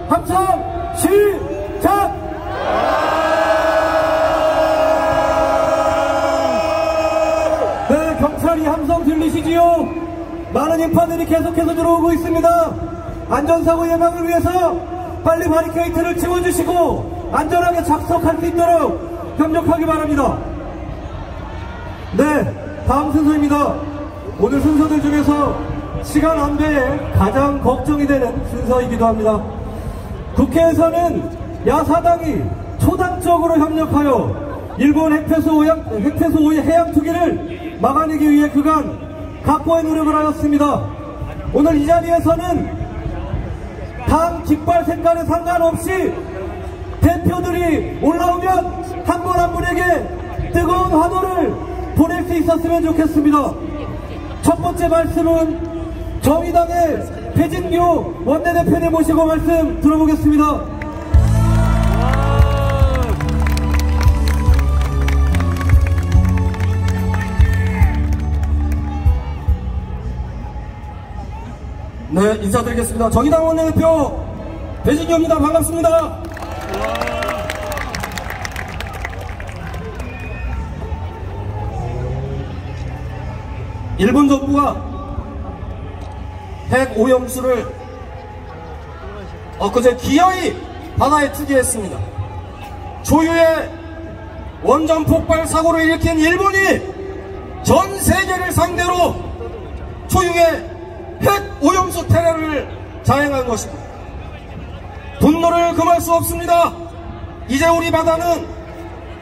함성 시작! 네, 경찰이 함성 들리시지요? 많은 인파들이 계속해서 들어오고 있습니다. 안전사고 예방을 위해서 빨리 바리케이트를 치워주시고 안전하게 작석할 수 있도록 협력하기 바랍니다. 네, 다음 순서입니다. 오늘 순서들 중에서 시간 안배에 가장 걱정이 되는 순서이기도 합니다. 국회에서는 야사당이 초당적으로 협력하여 일본 핵폐수 해양 투기를 막아내기 위해 그간 각고의 노력을 하였습니다. 오늘 이 자리에서는 당 깃발 색깔에 상관없이 대표들이 올라오면 한 분 한 분에게 뜨거운 환호를 보낼 수 있었으면 좋겠습니다. 첫 번째 말씀은 정의당의 배진규 원내대표님 모시고 말씀 들어보겠습니다. 네, 인사드리겠습니다. 정의당 원내대표 배진규입니다. 반갑습니다. 일본 정부가 핵 오염수를 엊그제 기어이 바다에 투기했습니다. 초유의 원전 폭발 사고를 일으킨 일본이 전 세계를 상대로 초유의 핵 오염수 테러를 자행한 것입니다. 분노를 금할 수 없습니다. 이제 우리 바다는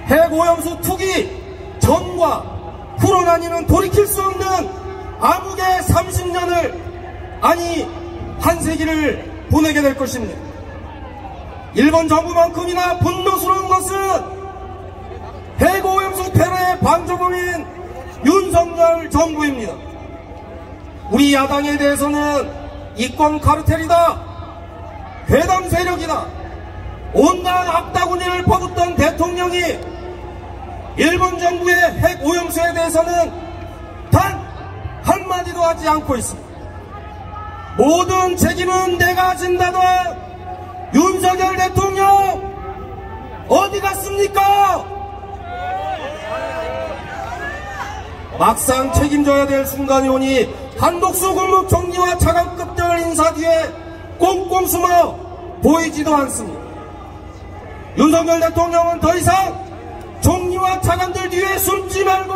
핵 오염수 투기 전과 후로 나뉘는 돌이킬 수 없는 암흑의 30년을 아니 한 세기를 보내게 될 것입니다. 일본 정부만큼이나 분노스러운 것은 핵 오염수 테러의 방조범인 윤석열 정부입니다. 우리 야당에 대해서는 이권 카르텔이다, 괴담 세력이다, 온갖 악다구니를 퍼붓던 대통령이 일본 정부의 핵 오염수에 대해서는 단 한마디도 하지 않고 있습니다. 모든 책임은 내가 진다던 윤석열 대통령 어디 갔습니까? 막상 책임져야 될 순간이 오니 한독수 국무총리와 차관급들 인사 뒤에 꽁꽁 숨어 보이지도 않습니다. 윤석열 대통령은 더 이상 총리와 차관들 뒤에 숨지 말고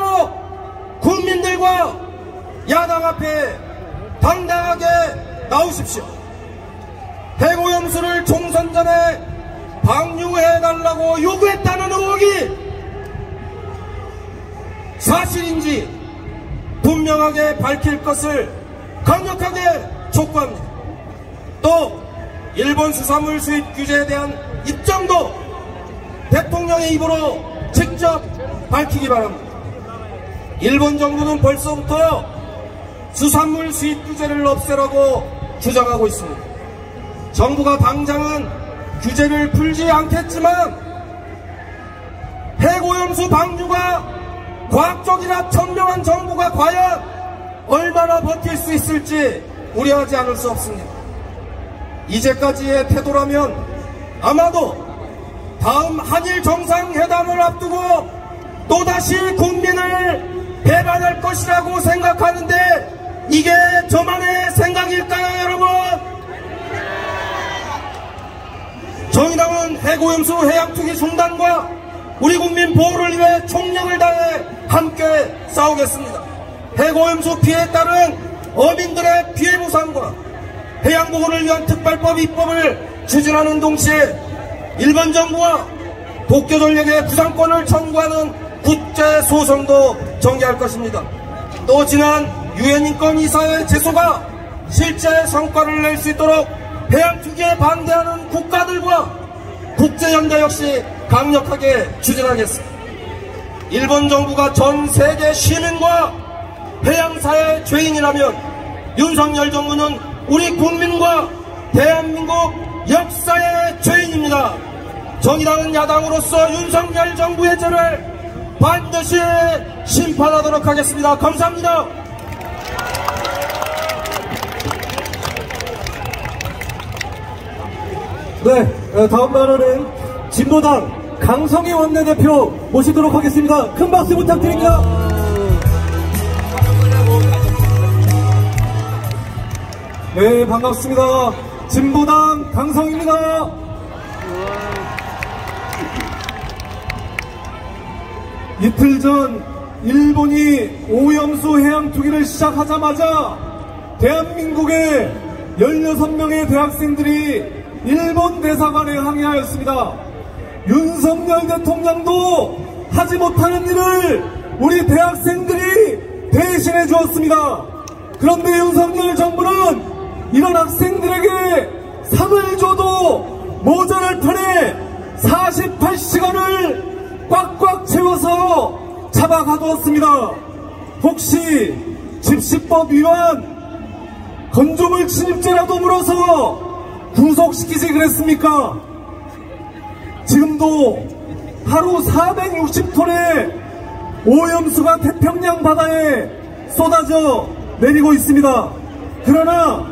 국민들과 야당 앞에 당당하게 나오십시오. 핵오염수를 총선 전에 방류해달라고 요구했다는 의혹이 사실인지 분명하게 밝힐 것을 강력하게 촉구합니다. 또 일본 수산물 수입 규제에 대한 입장도 대통령의 입으로 직접 밝히기 바랍니다. 일본 정부는 벌써부터 수산물 수입 규제를 없애라고 주장하고 있습니다. 정부가 당장은 규제를 풀지 않겠지만 핵오염수 방류가 과학적이라 천명한 정부가 과연 얼마나 버틸 수 있을지 우려하지 않을 수 없습니다. 이제까지의 태도라면 아마도 다음 한일 정상회담을 앞두고 또다시 국민을 배반할 것이라고 생각하는데 이게 저만의 생각일까요, 여러분? 정의당은 핵오염수 해양투기 중단과 우리 국민 보호를 위해 총력을 다해 함께 싸우겠습니다. 핵오염수 피해에 따른 어민들의 피해 보상과 해양보호를 위한 특별법 입법을 추진하는 동시에 일본 정부와 도쿄전력의 부상권을 청구하는 국제소송도 전개할 것입니다. 또 지난 유엔인권이사회 제소가 실제 성과를 낼 수 있도록 해양투기에 반대하는 국가들과 국제연대 역시 강력하게 추진하겠습니다. 일본 정부가 전 세계 시민과 해양사의 죄인이라면 윤석열 정부는 우리 국민과 대한민국 역사의 죄인입니다. 정의당은 야당으로서 윤석열 정부의 죄를 반드시 심판하도록 하겠습니다. 감사합니다. 네, 다음 발언은 진보당 강성희 원내대표 모시도록 하겠습니다. 큰 박수 부탁드립니다. 네, 반갑습니다. 진보당 강성희입니다. 이틀 전 일본이 오염수 해양 투기를 시작하자마자 대한민국의 16명의 대학생들이 일본 대사관에 항의하였습니다. 윤석열 대통령도 하지 못하는 일을 우리 대학생들이 대신해 주었습니다. 그런데 윤석열 정부는 이런 학생들에게 상을 줘도 모자랄 판에 48시간을 꽉꽉 채워서 잡아가두었습니다. 혹시 집시법 위반, 건조물 침입죄라도 물어서 구속시키지 그랬습니까? 지금도 하루 460톤의 오염수가 태평양 바다에 쏟아져 내리고 있습니다. 그러나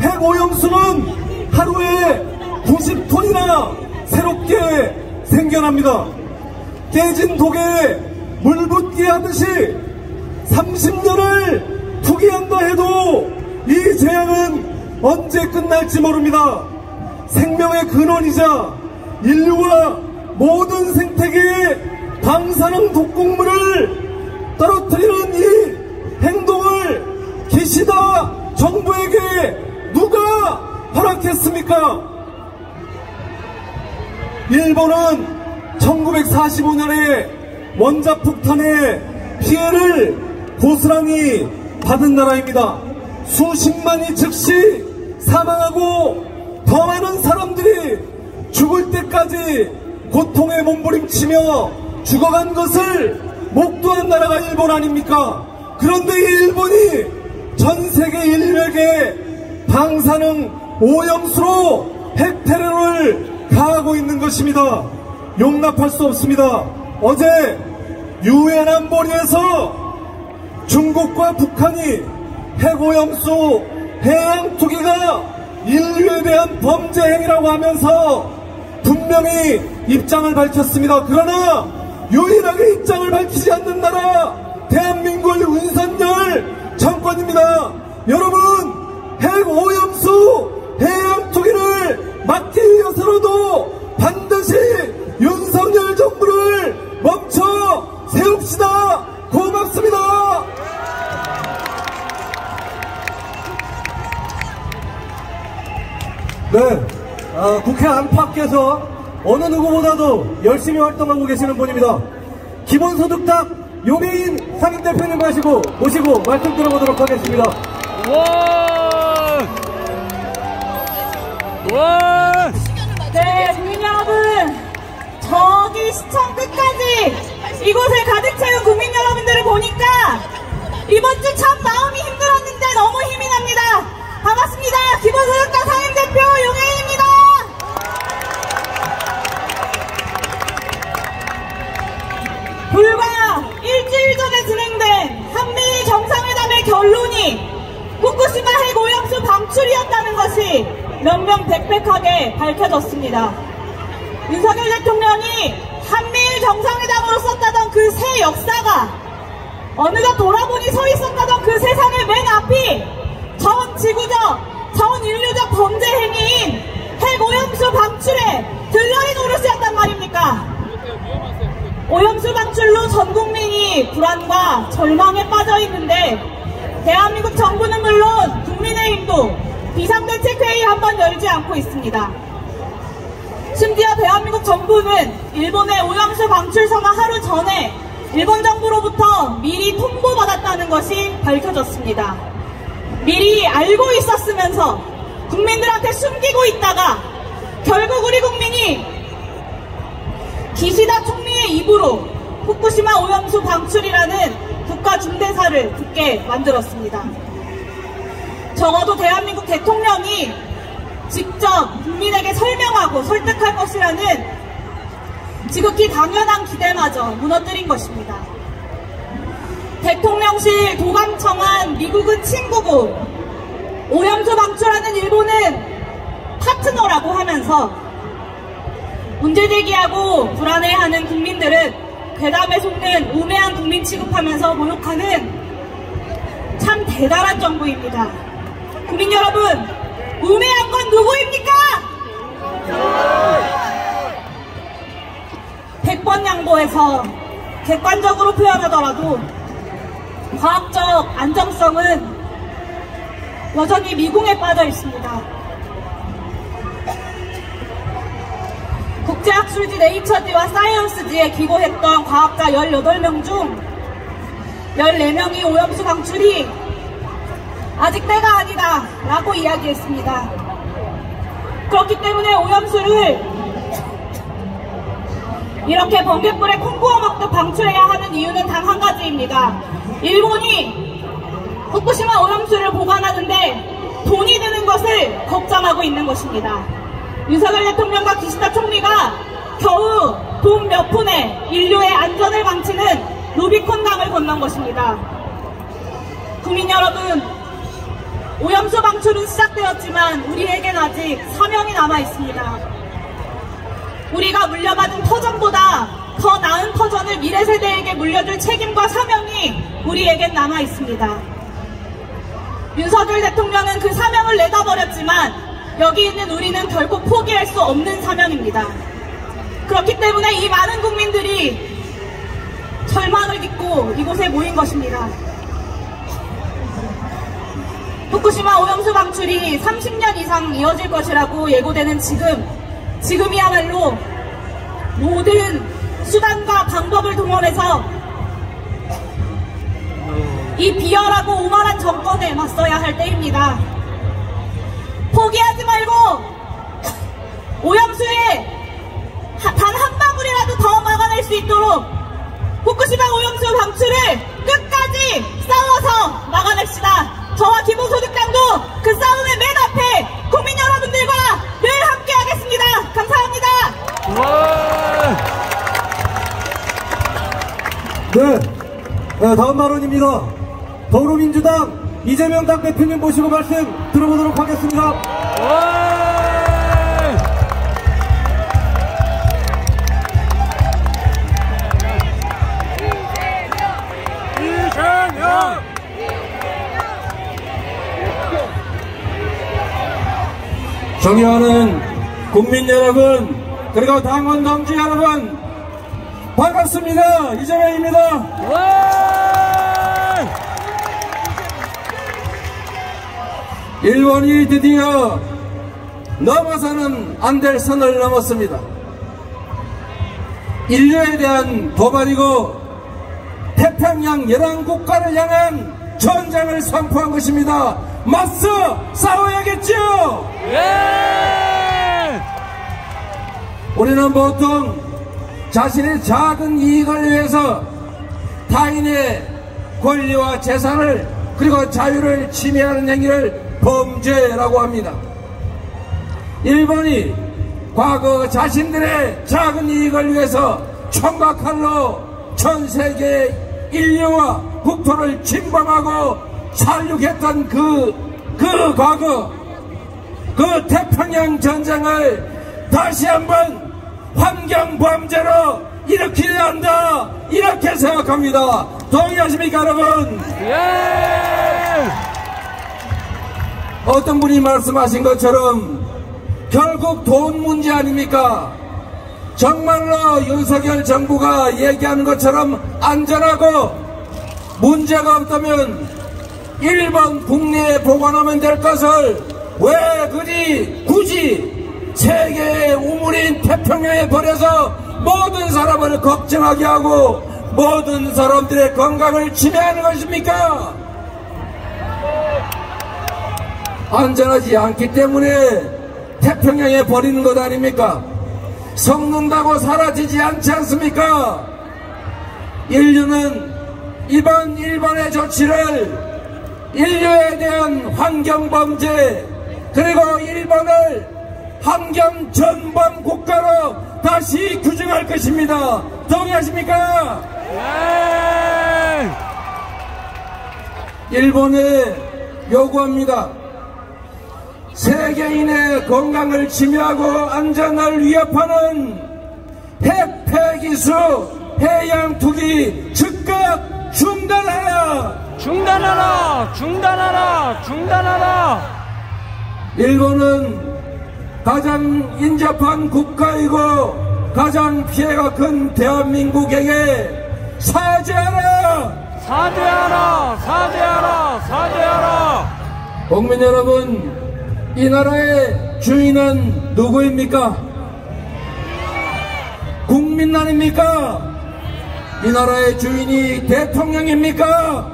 핵오염수는 하루에 90톤이나 새롭게 생겨납니다. 깨진 독에 물 붓기 하듯이 30년을 투기한다 해도 이 재앙은 언제 끝날지 모릅니다. 생명의 근원이자 인류와 모든 생태계의 방사능 독극물을 떨어뜨리는 이 행동을 기시다 정부에게 누가 허락했습니까? 일본은 1945년에 원자폭탄의 피해를 고스란히 받은 나라입니다. 수십만이 즉시 사망하고 더 많은 사람들이 죽을 때까지 고통에 몸부림치며 죽어간 것을 목도한 나라가 일본 아닙니까? 그런데 이 일본이 전 세계 인류에게 방사능 오염수로 핵테러를 가하고 있는 것입니다. 용납할 수 없습니다. 어제 유엔 안보리에서 중국과 북한이 핵오염수 해양 투기가 인류에 대한 범죄 행위라고 하면서 분명히 입장을 밝혔습니다. 그러나 유일하게 입장을 밝히지 않는 나라 대한민국의 윤석열 정권입니다. 여러분, 핵오염수 해양 투기를 막기 위해서라도 반드시 윤석열 정부를 멈춰 세웁시다. 고맙습니다. 네, 국회 안팎에서 어느 누구보다도 열심히 활동하고 계시는 분입니다. 기본소득당 용해인 상임대표님 모시고 말씀 들어보도록 하겠습니다. 네, 국민 여러분, 저기 시청 끝까지 이곳을 가득 채운 국민 여러분들을 보니까 이번 주 참 마음이 힘들었는데 너무 힘이 납니다. 반갑습니다. 기본소득당 상임대표 용해인입니다. 불과 일주일 전에 진행된 한미 정상회담의 결론이 후쿠시마 핵오염수 방출이었다는 것이 명명백백하게 밝혀졌습니다. 윤석열 대통령이 한미일 정상회담으로 썼다던 그 새 역사가 어느덧 돌아보니 서 있었다던 그 세상의 맨 앞이 전 지구적, 전 인류적 범죄 행위인 핵오염수 방출의 들러리 노릇이었단 말입니까? 오염수 방출로 전 국민이 불안과 절망에 빠져 있는데 대한민국 정부는 물론 국민의힘도 비상대책회의 한번 열지 않고 있습니다. 심지어 대한민국 정부는 일본의 오염수 방출 선언 하루 전에 일본 정부로부터 미리 통보받았다는 것이 밝혀졌습니다. 미리 알고 있었으면서 국민들한테 숨기고 있다가 결국 우리 국민이 기시다 총리의 입으로 후쿠시마 오염수 방출이라는 국가중대사를 듣게 만들었습니다. 적어도 대한민국 대통령이 직접 국민에게 설명하고 설득할 것이라는 지극히 당연한 기대마저 무너뜨린 것입니다. 대통령실 도감청한 미국은 친구고 오염수 방출하는 일본은 파트너라고 하면서 문제제기하고 불안해하는 국민들은 괴담에 속는 우매한 국민 취급하면서 모욕하는 참 대단한 정부입니다. 국민 여러분, 우매한 건 누구입니까? 100번 양보해서 객관적으로 표현하더라도 과학적 안정성은 여전히 미궁에 빠져 있습니다. 국제학술지 네이처지와 사이언스지에 기고했던 과학자 18명 중 14명이 오염수 방출이 아직 때가 아니다 라고 이야기했습니다. 그렇기 때문에 오염수를 이렇게 번갯불에 콩 구워 먹듯 방출해야 하는 이유는 단 한 가지입니다. 일본이 후쿠시마 오염수를 보관하는데 돈이 드는 것을 걱정하고 있는 것입니다. 윤석열 대통령과 기시다 총리가 겨우 돈 몇 푼에 인류의 안전을 망치는 루비콘 강을 건넌 것입니다. 국민 여러분, 오염수 방출은 시작되었지만 우리에겐 아직 사명이 남아 있습니다. 우리가 물려받은 터전보다 더 나은 터전을 미래 세대에게 물려줄 책임과 사명이 우리에겐 남아 있습니다. 윤석열 대통령은 그 사명을 내다버렸지만 여기 있는 우리는 결코 포기할 수 없는 사명입니다. 그렇기 때문에 이 많은 국민들이 절망을 딛고 이곳에 모인 것입니다. 후쿠시마 오염수 방출이 30년 이상 이어질 것이라고 예고되는 지금이야말로 모든 수단과 방법을 동원해서 이 비열하고 오만한 정권에 맞서야 할 때입니다. 포기하지 말고 오염수에 단 한 방울이라도 더 막아낼 수 있도록 후쿠시마 오염수 방출을 끝까지 싸워서 막아냅시다. 저와 기본소득당도 그 싸움의 맨 앞에 국민 여러분들과 늘 함께 하겠습니다. 감사합니다. 네, 다음 발언입니다. 더불어민주당 이재명 당대표님 모시고 말씀 들어보도록 하겠습니다. 존경하는 국민 여러분, 그리고 당원 동지 여러분, 반갑습니다. 이재명입니다. 일본이 드디어 넘어서는 안 될 선을 넘었습니다. 인류에 대한 도발이고 태평양 11국가를 향한 전쟁을 선포한 것입니다. 맞서 싸워야겠죠? 예! 우리는 보통 자신의 작은 이익을 위해서 타인의 권리와 재산을 그리고 자유를 침해하는 행위를 범죄라고 합니다. 일본이 과거 자신들의 작은 이익을 위해서 총각칼로 전 세계 인류와 국토를 침범하고 살육했던 그 과거, 그 태평양 전쟁을 다시 한번 환경범죄로 일으켜야 한다, 이렇게 생각합니다. 동의하십니까, 여러분? 예! 어떤 분이 말씀하신 것처럼 결국 돈 문제 아닙니까? 정말로 윤석열 정부가 얘기하는 것처럼 안전하고 문제가 없다면 일본 국내에 보관하면 될 것을 왜 굳이 세계의 우물인 태평양에 버려서 모든 사람을 걱정하게 하고 모든 사람들의 건강을 침해하는 것입니까? 안전하지 않기 때문에 태평양에 버리는 것 아닙니까? 섞는다고 사라지지 않지 않습니까? 인류는 이번 일본의 조치를 인류에 대한 환경범죄, 그리고 일본을 환경전범 국가로 다시 규정할 것입니다. 동의하십니까? 네. 일본에 요구합니다. 세계인의 건강을 침해하고 안전을 위협하는 핵폐기수 해양 투기 즉각 중단하라! 중단하라! 중단하라! 중단하라! 일본은 가장 인접한 국가이고 가장 피해가 큰 대한민국에게 사죄하라! 사죄하라! 사죄하라! 사죄하라! 국민 여러분, 이 나라의 주인은 누구입니까? 국민 아닙니까? 이 나라의 주인이 대통령입니까?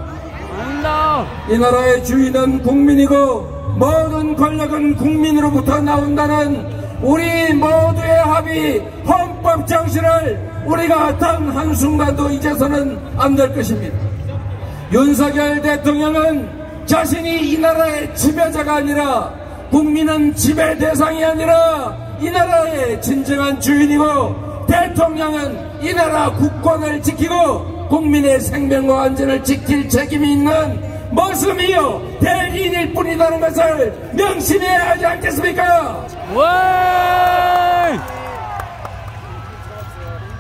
아닙니다. 이 나라의 주인은 국민이고 모든 권력은 국민으로부터 나온다는 우리 모두의 합의 헌법 정신을 우리가 단 한순간도 잊어서는 안 될 것입니다. 윤석열 대통령은 자신이 이 나라의 지배자가 아니라 국민은 지배 대상이 아니라 이 나라의 진정한 주인이고 대통령은 이 나라 국권을 지키고 국민의 생명과 안전을 지킬 책임이 있는 모습이요 대리인일 뿐이라는 것을 명심해야 하지 않겠습니까?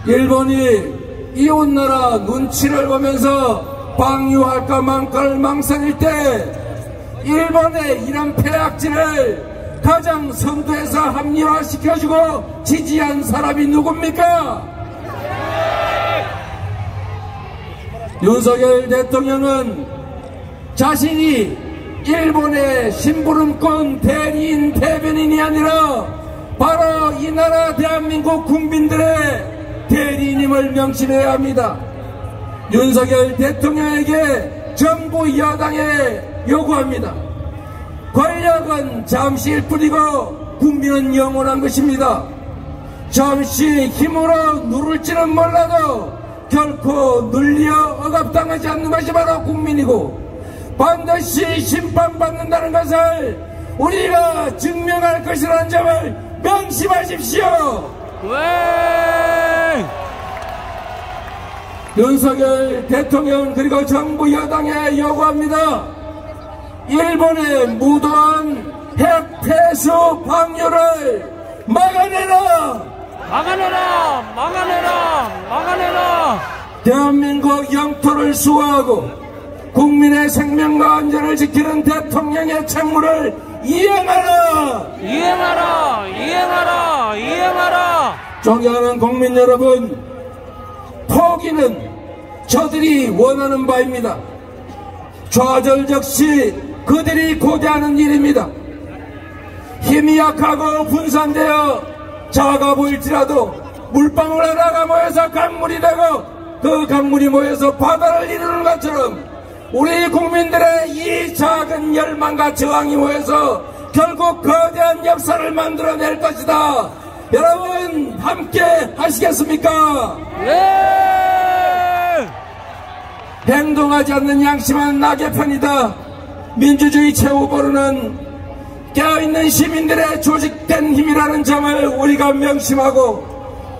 왜? 일본이 이웃나라 눈치를 보면서 방류할까 말까를 망설일 때 일본의 이런 폐악질을 가장 선두에서 합리화시켜주고 지지한 사람이 누굽니까? 윤석열 대통령은 자신이 일본의 심부름꾼 대리인 대변인이 아니라 바로 이 나라 대한민국 국민들의 대리인임을 명심해야 합니다. 윤석열 대통령에게 정부 여당에 요구합니다. 권력은 잠시일 뿐이고 국민은 영원한 것입니다. 잠시 힘으로 누를지는 몰라도 결코 눌려 억압당하지 않는 것이 바로 국민이고 반드시 심판받는다는 것을 우리가 증명할 것이라는 점을 명심하십시오. 왜? 윤석열 대통령 그리고 정부 여당에 요구합니다. 일본의 무도한 핵폐수 방류를 막아내라! 막아내라! 막아내라! 막아내라! 대한민국 영토를 수호하고 국민의 생명과 안전을 지키는 대통령의 책무를 이행하라! 이행하라! 이행하라! 이행하라! 존경하는 국민 여러분, 포기는 저들이 원하는 바입니다. 좌절적시 그들이 고대하는 일입니다. 힘이 약하고 분산되어 작아 보일지라도 물방울 하나가 모여서 강물이 되고 그 강물이 모여서 바다를 이루는 것처럼 우리 국민들의 이 작은 열망과 저항이 모여서 결국 거대한 역사를 만들어낼 것이다. 여러분 함께 하시겠습니까? 네! 행동하지 않는 양심한 낙의 편이다. 민주주의 최후보로는 깨어있는 시민들의 조직된 힘이라는 점을 우리가 명심하고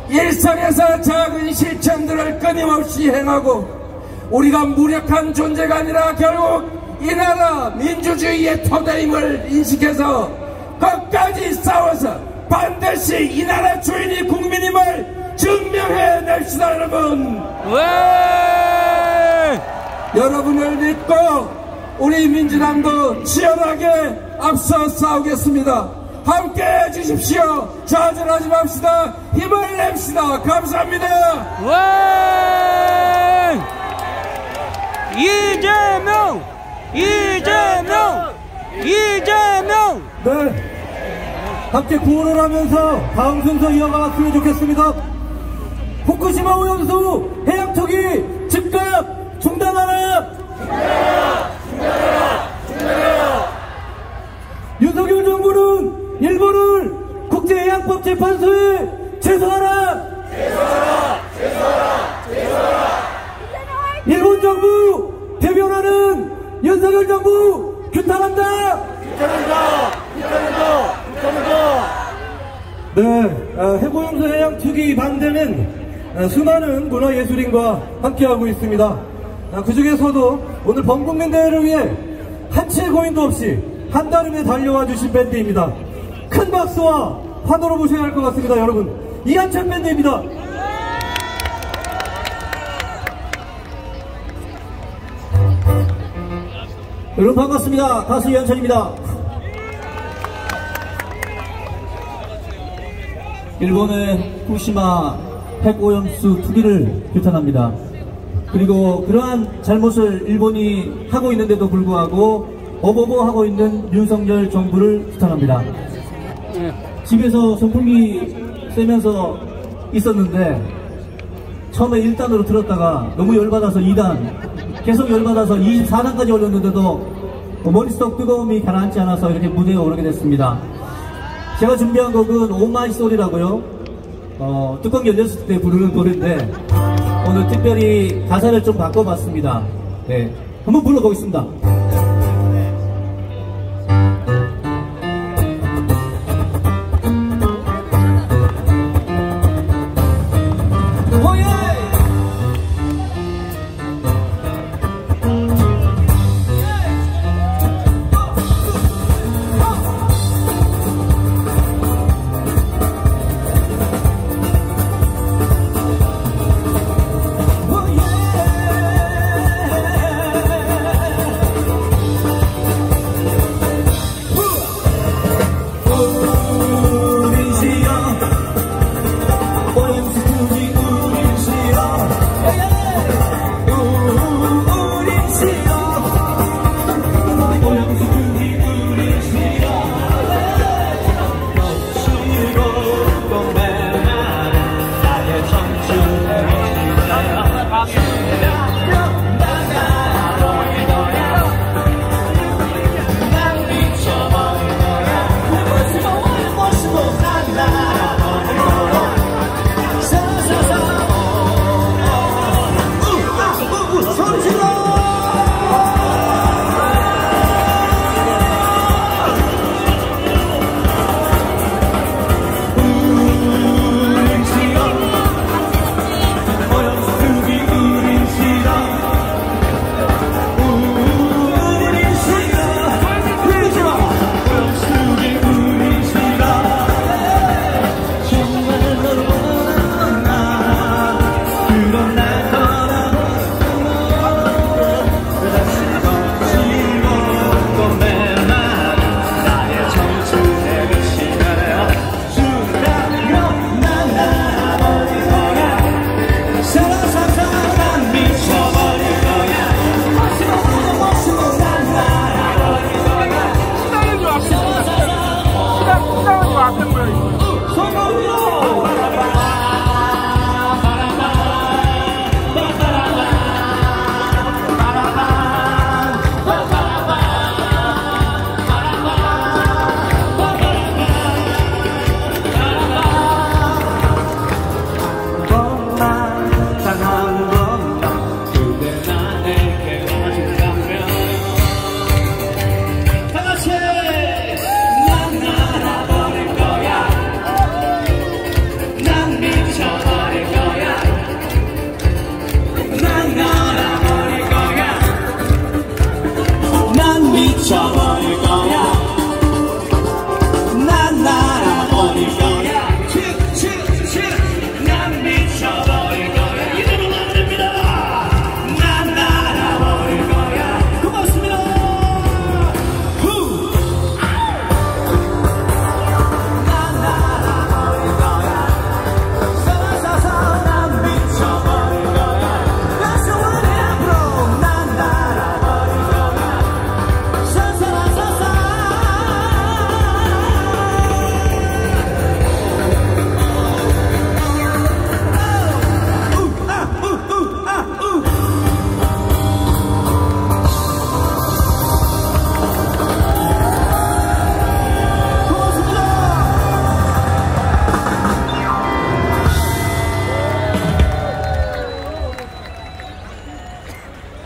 일상에서 작은 실천들을 끊임없이 행하고 우리가 무력한 존재가 아니라 결국 이 나라 민주주의의 토대임을 인식해서 끝까지 싸워서 반드시 이 나라 주인이 국민임을 증명해냅시다. 여러분, 왜? 여러분을 믿고 우리 민주당도 치열하게 앞서 싸우겠습니다. 함께 해주십시오. 좌절하지 맙시다. 힘을 냅시다. 감사합니다. 왜? 이재명! 이재명! 이재명! 네. 함께 구호를 하면서 다음 순서 이어가갔으면 좋겠습니다. 후쿠시마 오염수 해양 투기 즉각 중단하라! 윤석열 정부는 일본을 국제해양법재판소에 제소하라! 일본 정부 대변하는 윤석열 정부 규탄한다! 네, 해고용수 해양 투기 반대는 수많은 문화예술인과 함께하고 있습니다. 그 중에서도 오늘 범국민대회를 위해 한 채 고인도 없이 한달음에 달려와 주신 밴드입니다. 큰 박수와 환호로 모셔야 할 것 같습니다. 여러분, 이한찬 밴드입니다. 여러분 반갑습니다. 가수 이한찬입니다. 일본의 후쿠시마 핵오염수 투기를 규탄합니다. 그리고 그러한 잘못을 일본이 하고 있는데도 불구하고 어버버하고 있는 윤석열 정부를 규탄합니다. 집에서 선풍기 쐬면서 있었는데 처음에 1단으로 틀었다가 너무 열받아서 2단, 계속 열받아서 24단까지 올렸는데도 머릿속 뜨거움이 가라앉지 않아서 이렇게 무대에 오르게 됐습니다. 제가 준비한 곡은 오 마이 소리라고요. 뚜껑 열렸을 때 부르는 노래인데 오늘 특별히 가사를 좀 바꿔봤습니다. 네, 한번 불러보겠습니다.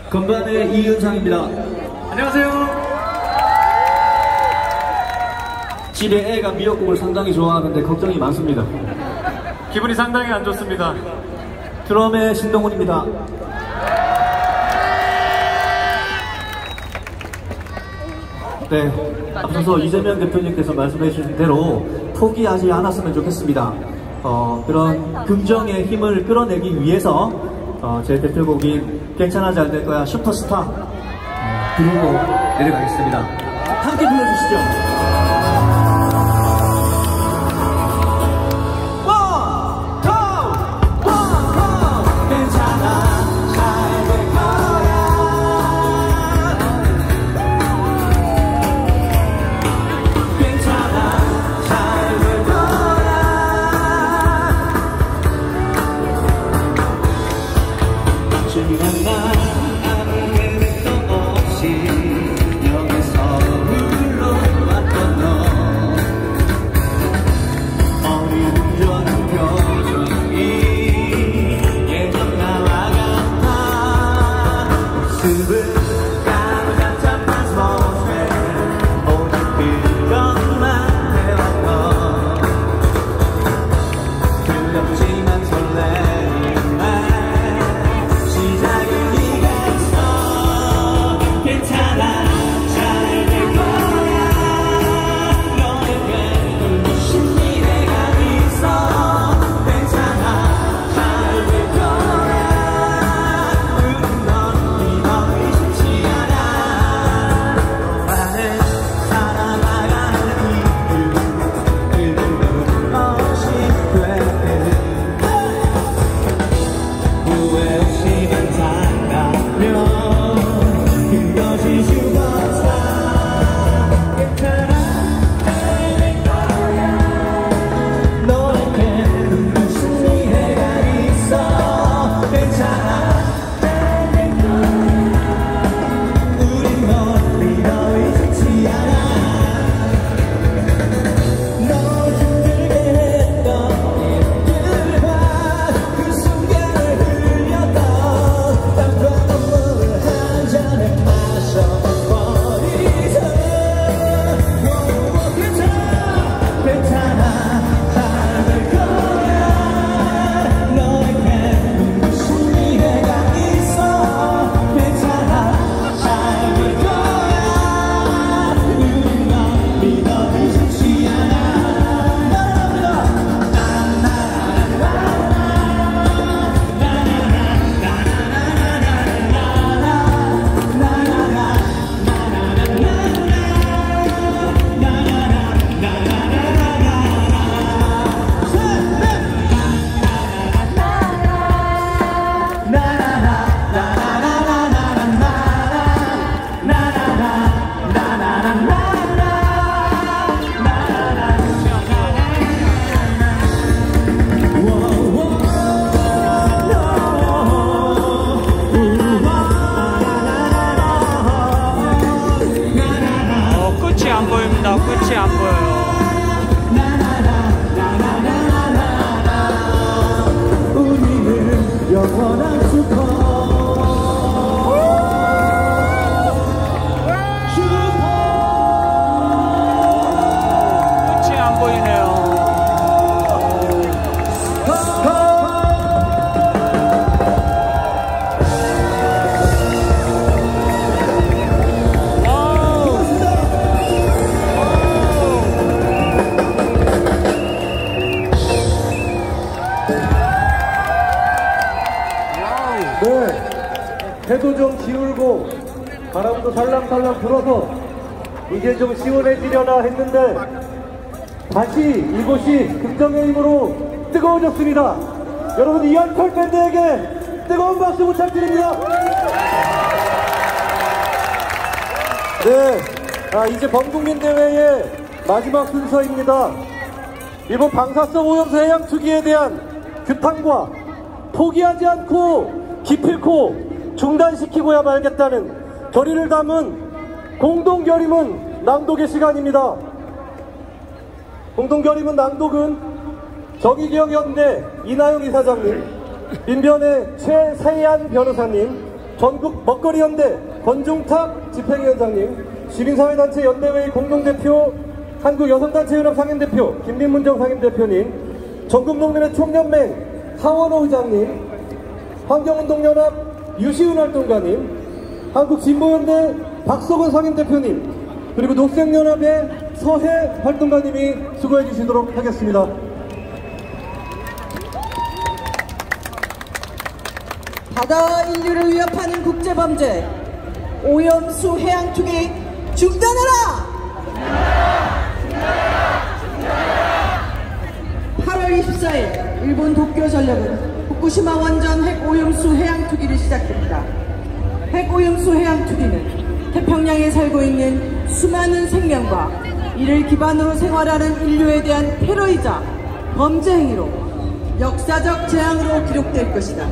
건반의 이은상입니다. 안녕하세요. 집에 애가 미역국을 상당히 좋아하는데 걱정이 많습니다. 기분이 상당히 안 좋습니다. 드럼의 신동훈입니다. 네, 앞서서 이재명 대표님께서 말씀해 주신 대로 포기하지 않았으면 좋겠습니다. 그런 긍정의 힘을 끌어내기 위해서 제 대표곡인 괜찮아 잘 될 거야 슈퍼스타 부르고 내려가겠습니다. 함께 불러주시죠. 끝이 안 보여요. 우리는 영원한 슈퍼 끝이 안 보이네요. 네, 해도 좀 지울고 바람도 살랑살랑 불어서 이제 좀 시원해지려나 했는데 다시 이곳이 긍정의 힘으로 뜨거워졌습니다. 여러분 이안콜 밴드에게 뜨거운 박수 부탁드립니다. 네, 이제 범국민 대회의 마지막 순서입니다. 이번 방사성 오염수 해양 투기에 대한 규탄과 포기하지 않고 기필코 중단시키고야 말겠다는 결의를 담은 공동결의문 낭독의 시간입니다. 공동결의문 낭독은 정의기억연대 이나영 이사장님, 민변의 최세한 변호사님, 전국 먹거리연대 권중탁 집행위원장님, 시민사회단체 연대회의 공동대표 한국여성단체연합 상임대표 김민문정 상임대표님, 전국농민의 총연맹 하원호 의장님, 환경운동연합 유시은 활동가님, 한국진보연대 박석은 상임대표님, 그리고 녹색연합의 서해 활동가님이 수고해 주시도록 하겠습니다. 바다 인류를 위협하는 국제범죄 오염수 해양투기 중단하라! 8월 24일 일본 도쿄 전력은 후쿠시마 원전 핵오염수 해양투기를 시작합니다. 핵오염수 해양투기는 태평양에 살고 있는 수많은 생명과 이를 기반으로 생활하는 인류에 대한 테러이자 범죄 행위로 역사적 재앙으로 기록될 것이다.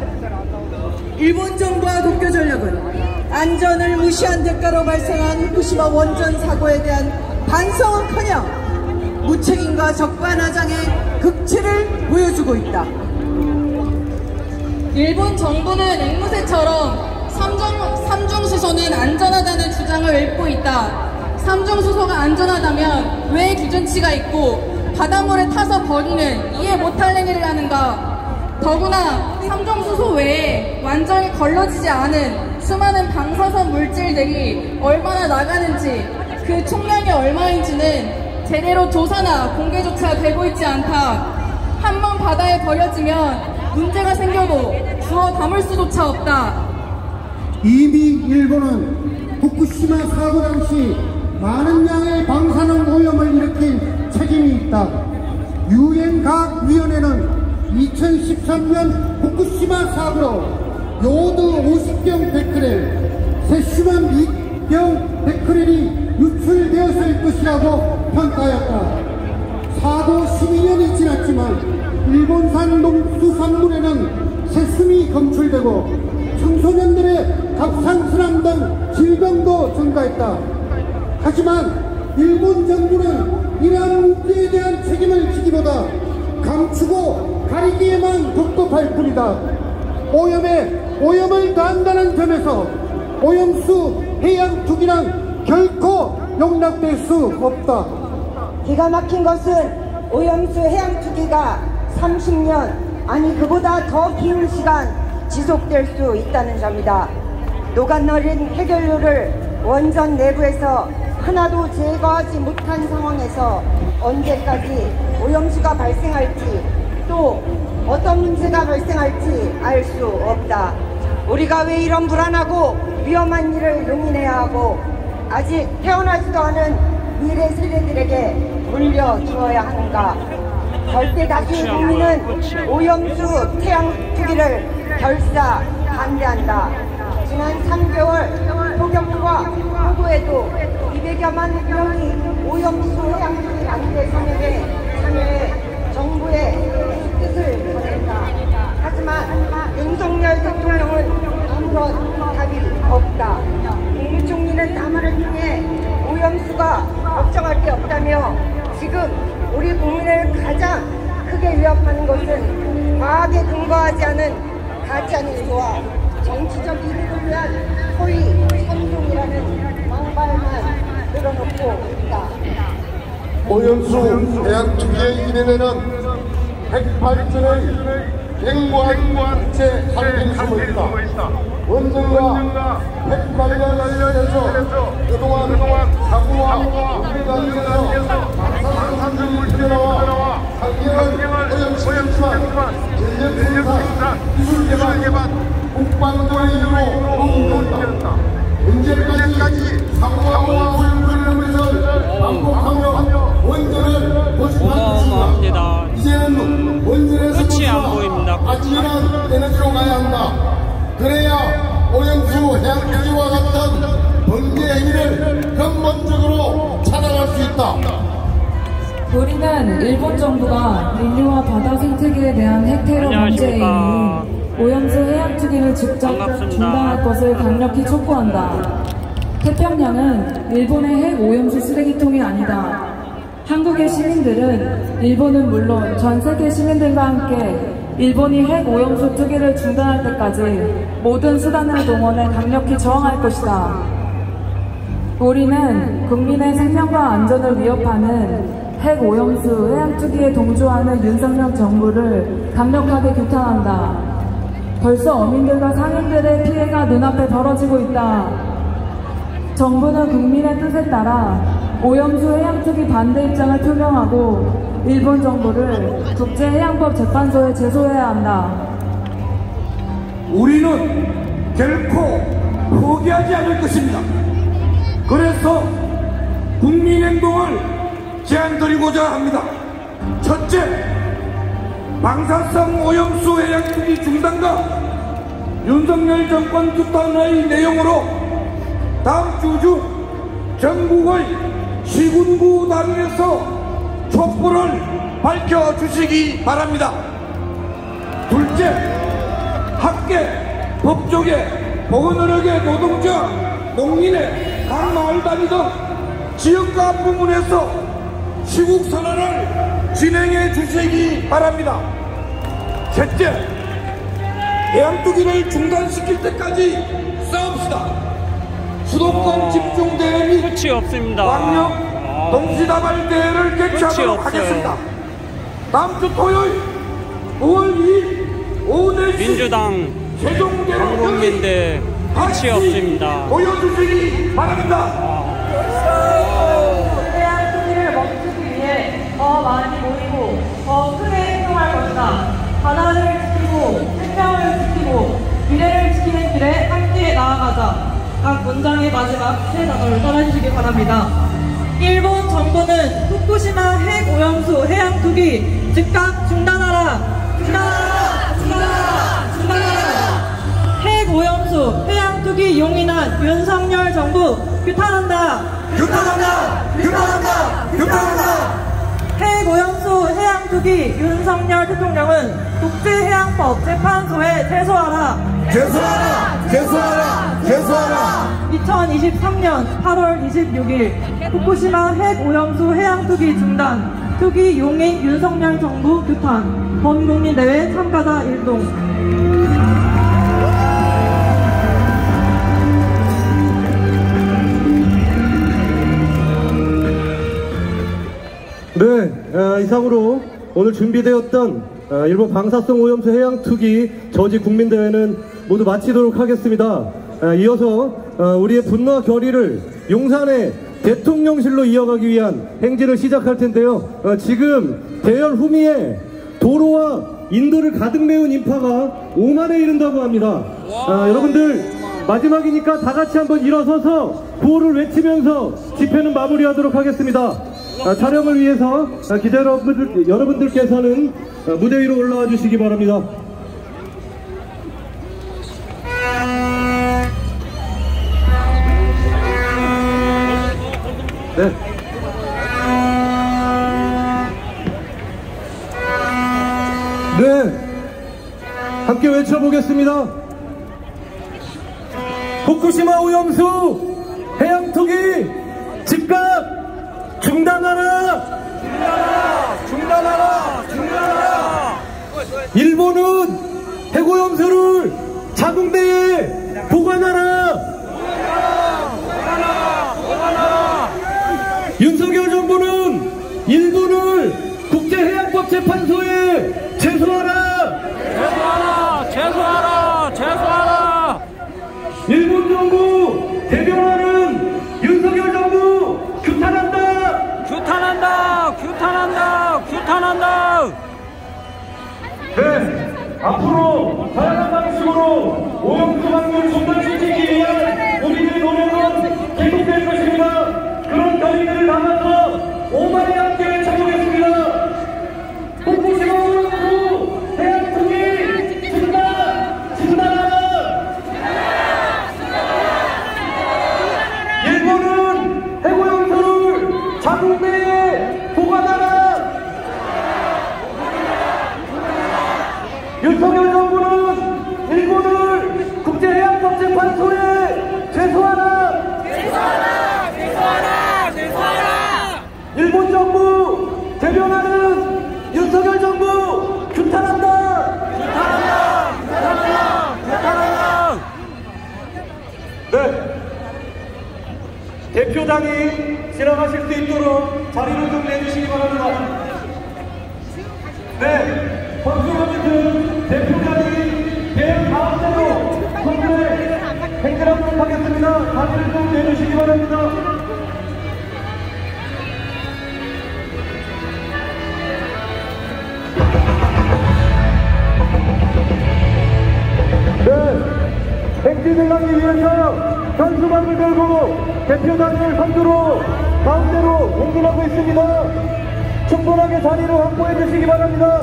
일본 정부와 도쿄 전력은 안전을 무시한 대가로 발생한 후쿠시마 원전 사고에 대한 반성은커녕 무책임과 적반하장의 극치를 보여주고 있다. 일본 정부는 앵무새처럼 삼중수소는 안전하다는 주장을 읊고 있다. 삼중수소가 안전하다면 왜 기준치가 있고 바닷물에 타서 버리는 이해 못할 행위를 하는가? 더구나 삼중수소 외에 완전히 걸러지지 않은 수많은 방사선 물질들이 얼마나 나가는지 그 총량이 얼마인지는 제대로 조사나 공개조차 되고 있지 않다. 한번 바다에 버려지면 문제가 생겨도 주워 담을 수조차 없다. 이미 일본은 후쿠시마 사고 당시 많은 양의 방사능 오염을 일으킨 책임이 있다. 유엔과학위원회는 2013년 후쿠시마 사고로 요드 50병 베크렐, 세슘한 2병 베크렐이 유출되었을 것이라고 평가하였다. 사고 12년이 지났지만 일본산 농수산물에는 세슘이 검출되고 청소년들의 갑상선암 등 질병도 증가했다. 하지만 일본 정부는 이러한 문제에 대한 책임을 지기보다 감추고 가리기에만 독도할 뿐이다. 오염을 더한다는 점에서 오염수 해양투기란 결코 용납될 수 없다. 기가 막힌 것은 오염수 해양투기가 30년 아니 그보다 더 긴 시간 지속될 수 있다는 점이다. 녹아내린 해결료를 원전 내부에서 하나도 제거하지 못한 상황에서 언제까지 오염수가 발생할지 또 어떤 문제가 발생할지 알 수 없다. 우리가 왜 이런 불안하고 위험한 일을 용인해야 하고 아직 태어나지도 않은 미래 세대들에게 물려주어야 하는가. 절대 다수의 국민은 오염수 태양투기를 결사 반대한다. 지난 3개월 폭염과 폭우에도 200여만 명이 오염수 해양투기 반대 참여해 정부의 뜻을 전했다. 하지만 윤석열 대통령은 아무런 답이 없다. 국무총리는 담화를 통해 오염수가 걱정할 게 없다며 지금 우리 국민을 가장 크게 위협하는 것은 과학에 근거하지 않은 가짜뉴스와 정치적 이익을 위한 소위 선동이라는 망발만 늘어놓고 있다. 오염수 해양투기의 이내에는 핵발전의 갱고한 국제 살림수도 있다. 원전과 핵관련해서 그동안 사고와 우리관계에서 방사능 물질나와 상경한 오염수지만 전력생산, 기술개발, 국방부의 이유로 공개했다. 언제까지 사고와 오염수를 반복하며 원전을 고집하겠습니까? 이제는 원전에서 끝이 안 보입니다. 안전한 에너지로 가야 한다. 그래야 오염수 해양투기와 같은 범죄 행위를 근본적으로 차단할 수 있다. 우리는 일본 정부가 인류와 바다 생태계에 대한 핵테러 범죄인 오염수 해양투기를 직접 중단할 것을 강력히 촉구한다. 태평양은 일본의 핵 오염수 쓰레기통이 아니다. 한국의 시민들은 일본은 물론 전 세계 시민들과 함께 일본이 핵 오염수 투기를 중단할 때까지 모든 수단을 동원해 강력히 저항할 것이다. 우리는 국민의 생명과 안전을 위협하는 핵 오염수 해양 투기에 동조하는 윤석열 정부를 강력하게 규탄한다. 벌써 어민들과 상인들의 피해가 눈앞에 벌어지고 있다. 정부는 국민의 뜻에 따라 오염수 해양투기 반대 입장을 표명하고 일본 정부를 국제해양법 재판소에 제소해야 한다. 우리는 결코 포기하지 않을 것입니다. 그래서 국민행동을 제안드리고자 합니다. 첫째, 방사성 오염수 해양투기 중단과 윤석열 정권 규탄의 내용으로 다음 주 중 전국의 시군구 단위에서 촛불을 밝혀주시기 바랍니다. 둘째, 학계, 법조계, 보건의료계 노동자, 농민의 각 마을 단위 등 지역과 부문에서 시국선언을 진행해 주시기 바랍니다. 셋째, 해양투기를 중단시킬 때까지 싸웁시다. 수도권 집중대회 및 끝이 없습니다. 광역 동시다발대회를 개최하도록 하겠습니다. 다음 주 토요일 5월 2일 오후 4시 민주당 세종대로 한국민대 끝이 없습니다. 보여주시기 바랍니다. 해양투기를 멈추기 위해 더 많이 모이고 더 크게 행동할 것이다. 바다를 지키고 생명을 지키고 미래를 지키는 길에 함께 나아가자. 각 문장의 마지막 세 단어를 따라주시기 바랍니다. 일본 정부는 후쿠시마 핵오염수 해양투기 즉각 중단하라. 중단하라. 중단하라. 중단하라. 핵오염수 해양투기 용인한 윤석열 정부 규탄한다. 규탄한다. 규탄한다. 규탄한다. 핵오염수 해양투기 윤석열 대통령은 국제해양법 재판소에 제소하라. 제소하라. 제소하라. 제소하라. 2023년 8월 26일 후쿠시마 핵오염수 해양투기 중단, 투기 용인 윤석열 정부 규탄, 범국민대회 참가자 일동. 네, 이상으로 오늘 준비되었던 일본 방사성 오염수 해양투기 저지 국민대회는 모두 마치도록 하겠습니다. 이어서 우리의 분노와 결의를 용산의 대통령실로 이어가기 위한 행진을 시작할 텐데요. 지금 대열 후미에 도로와 인도를 가득 메운 인파가 5만에 이른다고 합니다. 여러분들 마지막이니까 다 같이 한번 일어서서 구호를 외치면서 집회는 마무리하도록 하겠습니다. 촬영을 위해서 기자 여러분들께서는 무대 위로 올라와 주시기 바랍니다. 네. 네. 함께 외쳐보겠습니다. 후쿠시마 오염수 해양투기 즉각 중단하라! 중단하라! 중단하라! 중단하라! 일본은 핵오염수를 자궁대에 보관하라! 윤석열 정부는 일본을 국제해양법 재판소에 제소하라! 제소하라! 제소하라! 제소하라! 일본 정부 대변하는 윤석열 정부 규탄한다! 규탄한다! 규탄한다! 규탄한다! 네, 앞으로 다양한 방식으로 오염수 방류를 중단시키기 위한 우리들의 노력은 계속될 것입니다. 그런 결의를 담아서 5만에 함께 외쳐보겠습니다. 후쿠시마 오염수 해양투기 중단! 중단하라! 일본은 핵오염수를 자국내에 보관하라! 윤석열 정부는 일본을 국제해양법 재판소에 제소하라! 제소하라! 제소하라! 제소하라! 일본 정부 대변하는 윤석열 정부 규탄한다! 규탄한다! 규탄한다! 규탄한다! 네. 대표당이 지나가실 수 있도록 자리를 좀 내주시기 바랍니다. 네. 헌수로부터 대표장이 대응 가운데로 선거에 행진하도록 하겠습니다. 자리를 좀 내주시기 바랍니다. 행진을 하기 위해서 현수막을 들고 대표단을 선두로 가운데로 공진하고 있습니다. 충분하게 자리를 확보해 주시기 바랍니다.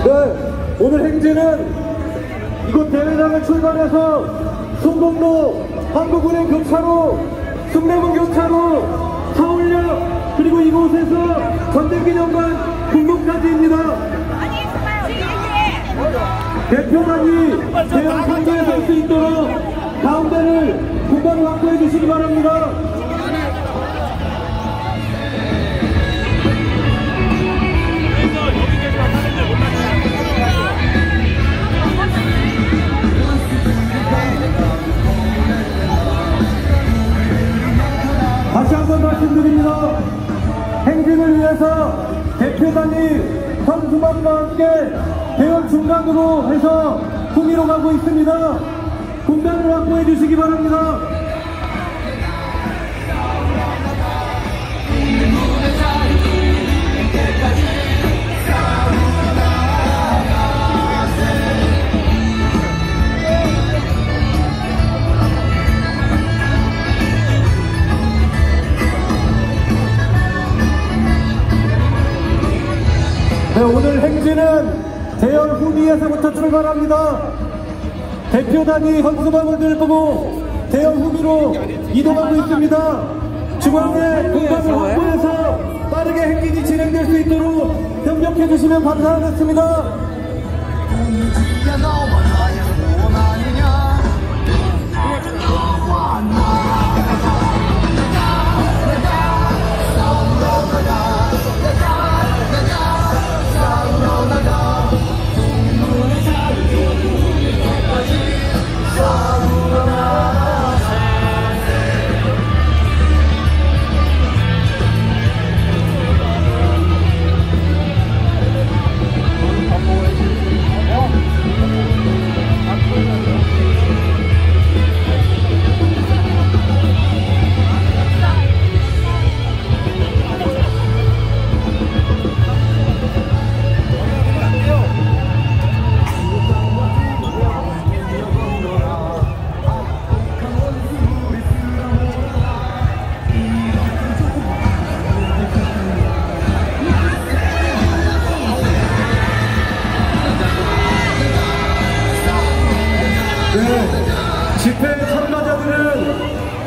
네, 오늘 행진은 이곳 대회장을 출발해서 송곡로, 한국은행 교차로, 숭례문 교차로, 서울역, 그리고 이곳에서 전쟁기념관 궁극까지입니다. 대표단이 대형 선두에 설 수 있도록 가운데를 공간을 확보해 주시기 바랍니다. 다시 한번 말씀드립니다. 행진을 위해서 대표단이 현수막과 함께 대형 중간으로 해서 후미로 가고 있습니다. 공간을 확보해 주시기 바랍니다. 네, 오늘 행진은 대열 후미에서부터 출발합니다. 대표단이 현수막을 들고 대열 후미로 이동하고 있습니다. 중앙에 공간을 확보해서 빠르게 행진이 진행될 수 있도록 협력해 주시면 감사하겠습니다.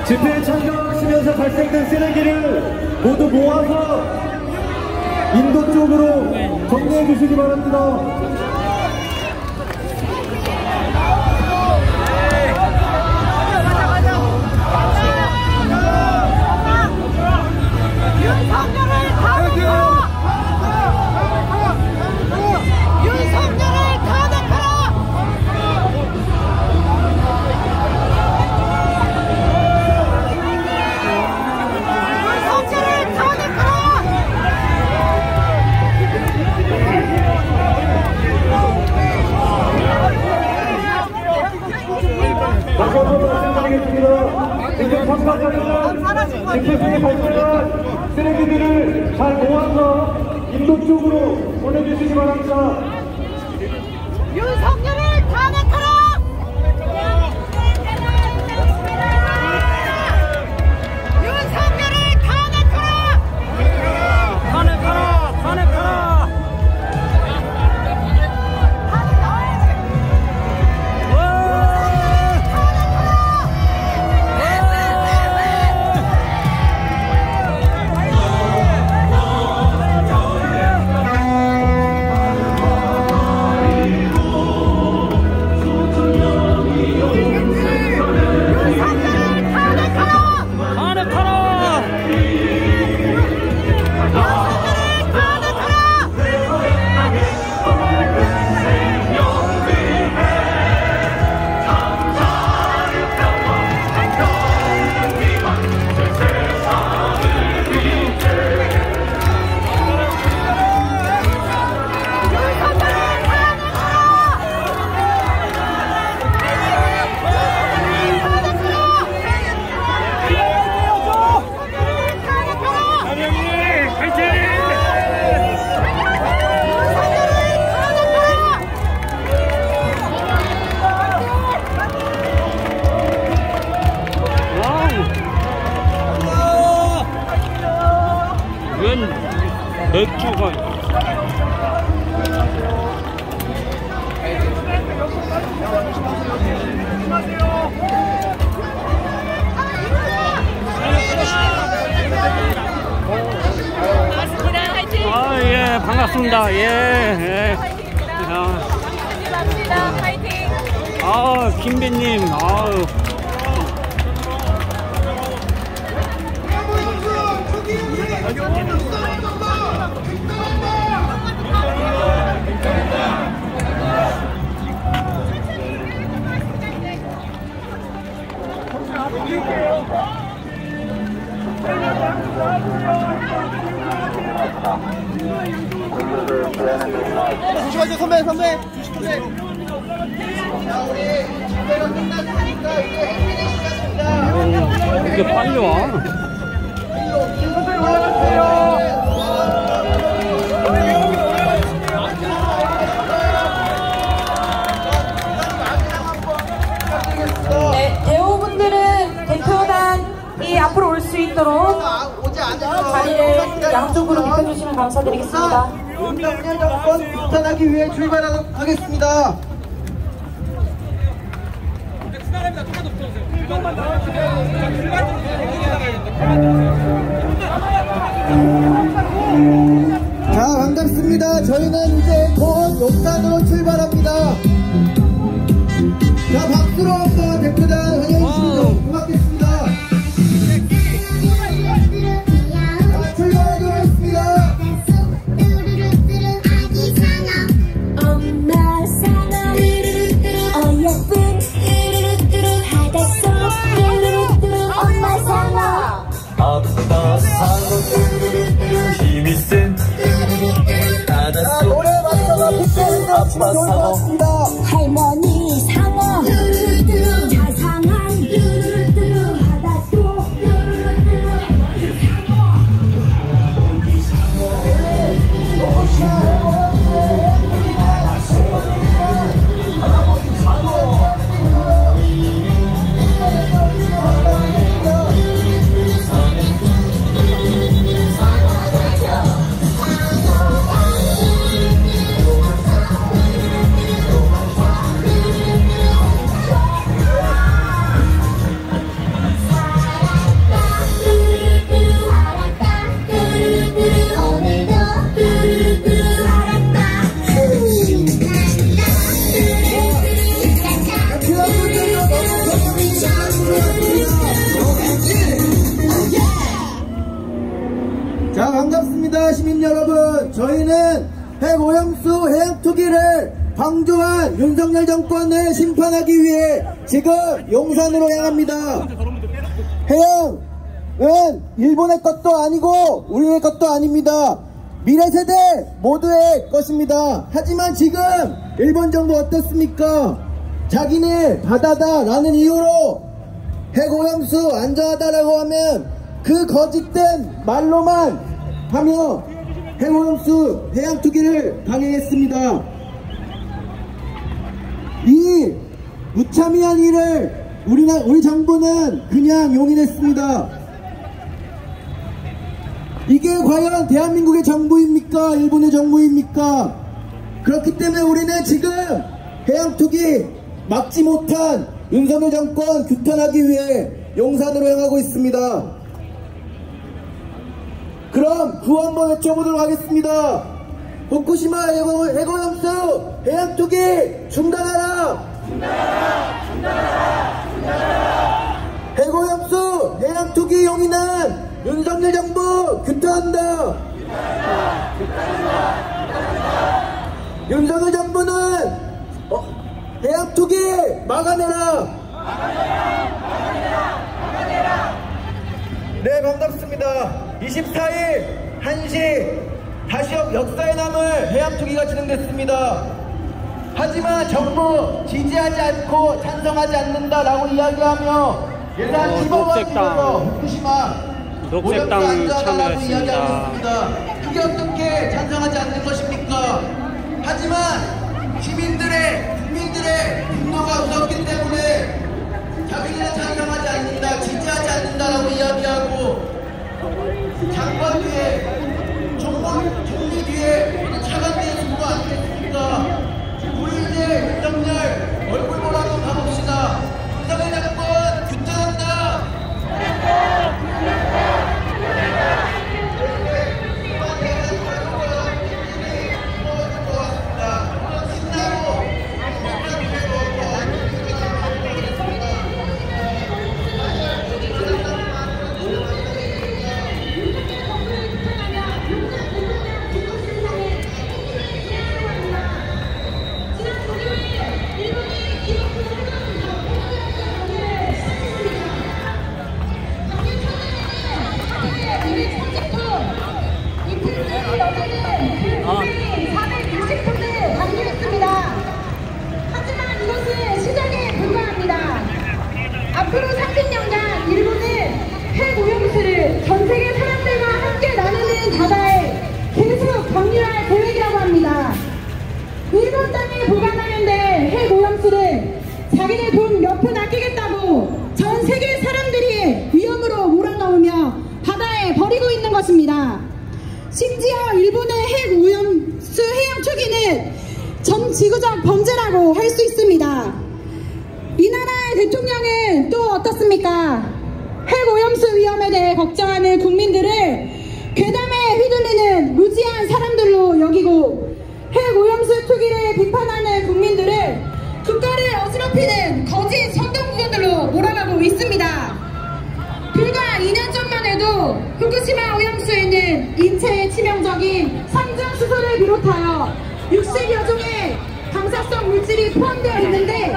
집회에 참가하시면서 발생된 쓰레기를 모두 모아서 인도 쪽으로 정리해 주시기 바랍니다. 다시 한번 말씀드리겠습니다. 지금 참가자들은 집회 중에 발생한 쓰레기들을 잘 모아서 인도 쪽으로 보내주시기 바랍니다. 윤석열을 탄핵하라! 윤석열을 탄핵하라! 탄핵하라! 탄핵하라! 맥주가 아, 예, 반갑습니다. 예. 감사합니다. 파이팅. 아, 김배님, 아유. 조심하세요, 선배. 조심하세요. 자, 우리 집회가 끝났으니까 이제 행진의 시간입니다. 이렇게 빨리 와. 선배 올라가세요. 네, 대호분들은 대표단이 앞으로 올 수 있도록 자리를 양쪽으로 비켜주시면 감사드리겠습니다. 윤석열 정권 규탄하기 위해 출발하겠습니다. 자, 반갑습니다. 저희는 이제 곧 용산으로 출발합니다. 자, 박수로 한번 대표단 환영해주시면 고맙겠습니다. 자, 출발하도록 하겠습니다. 엄마 상어 어여쁜 바닷속 엄마 상어 아빠 상어 힘이 센 바닷속 노래 맞춰서 빛나는 아빠 좋을 것 상어 같습니다. 할머니 상어 자상한 바닷속 자, 반갑습니다. 시민 여러분, 저희는 핵오염수 해양투기를 방조한 윤석열 정권을 심판하기 위해 지금 용산으로 향합니다. 해양은 일본의 것도 아니고 우리의 것도 아닙니다. 미래세대 모두의 것입니다. 하지만 지금 일본 정부 어떻습니까? 자기네 바다다 라는 이유로 핵오염수 안전하다라고 하면 그 거짓된 말로만 하며 핵오염수 해양투기를 강행했습니다. 이 무참한 일을 우리 정부는 그냥 용인했습니다. 이게 과연 대한민국의 정부입니까? 일본의 정부입니까? 그렇기 때문에 우리는 지금 해양투기 막지 못한 윤석열 정권 규탄하기 위해 용산으로 향하고 있습니다. 그럼 구호 한번 외쳐보도록 하겠습니다. 후쿠시마 핵오염수 해양투기 중단하라! 핵오염수 해양투기 용인한 윤석열 정부 규탄한다! 윤석열 정부는 해양투기 막아내라! 네, 반갑습니다. 24일 1시 다시 역사에 남을 해양투기가 진행됐습니다. 하지만 정부 지지하지 않고 찬성하지 않는다라고 이야기하며 예산 10억 원 들여서 후쿠시마 녹색당 안전하라고 참여했습니다. 이야기하고 있습니다. 그게 어떻게 찬성하지 않는 것입니까? 하지만 국민들의 분노가 무섭기 때문에 자기는 찬성하지 않는다, 지지하지 않는다라고 이야기하고 장관 뒤에 것입니다. 심지어 일본의 핵 오염수 해양 투기는 전 지구적 범죄라고 할 수 있습니다. 이 나라의 대통령은 또 어떻습니까? 핵 오염수 위험에 대해 걱정하는 국민들을 괴담에 휘둘리는 무지한 사람들로 여기고 핵 오염수 투기를 비판하는 국민들을 국가를 어지럽히는 거짓 선동군들로 몰아가고 있습니다. 불과 2년 전만 해도 후쿠시마 오염수에는 인체에 치명적인 삼중수소를 비롯하여 60여 종의 방사성 물질이 포함되어 있는데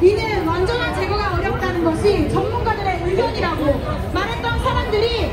이는 완전한 제거가 어렵다는 것이 전문가들의 의견이라고 말했던 사람들이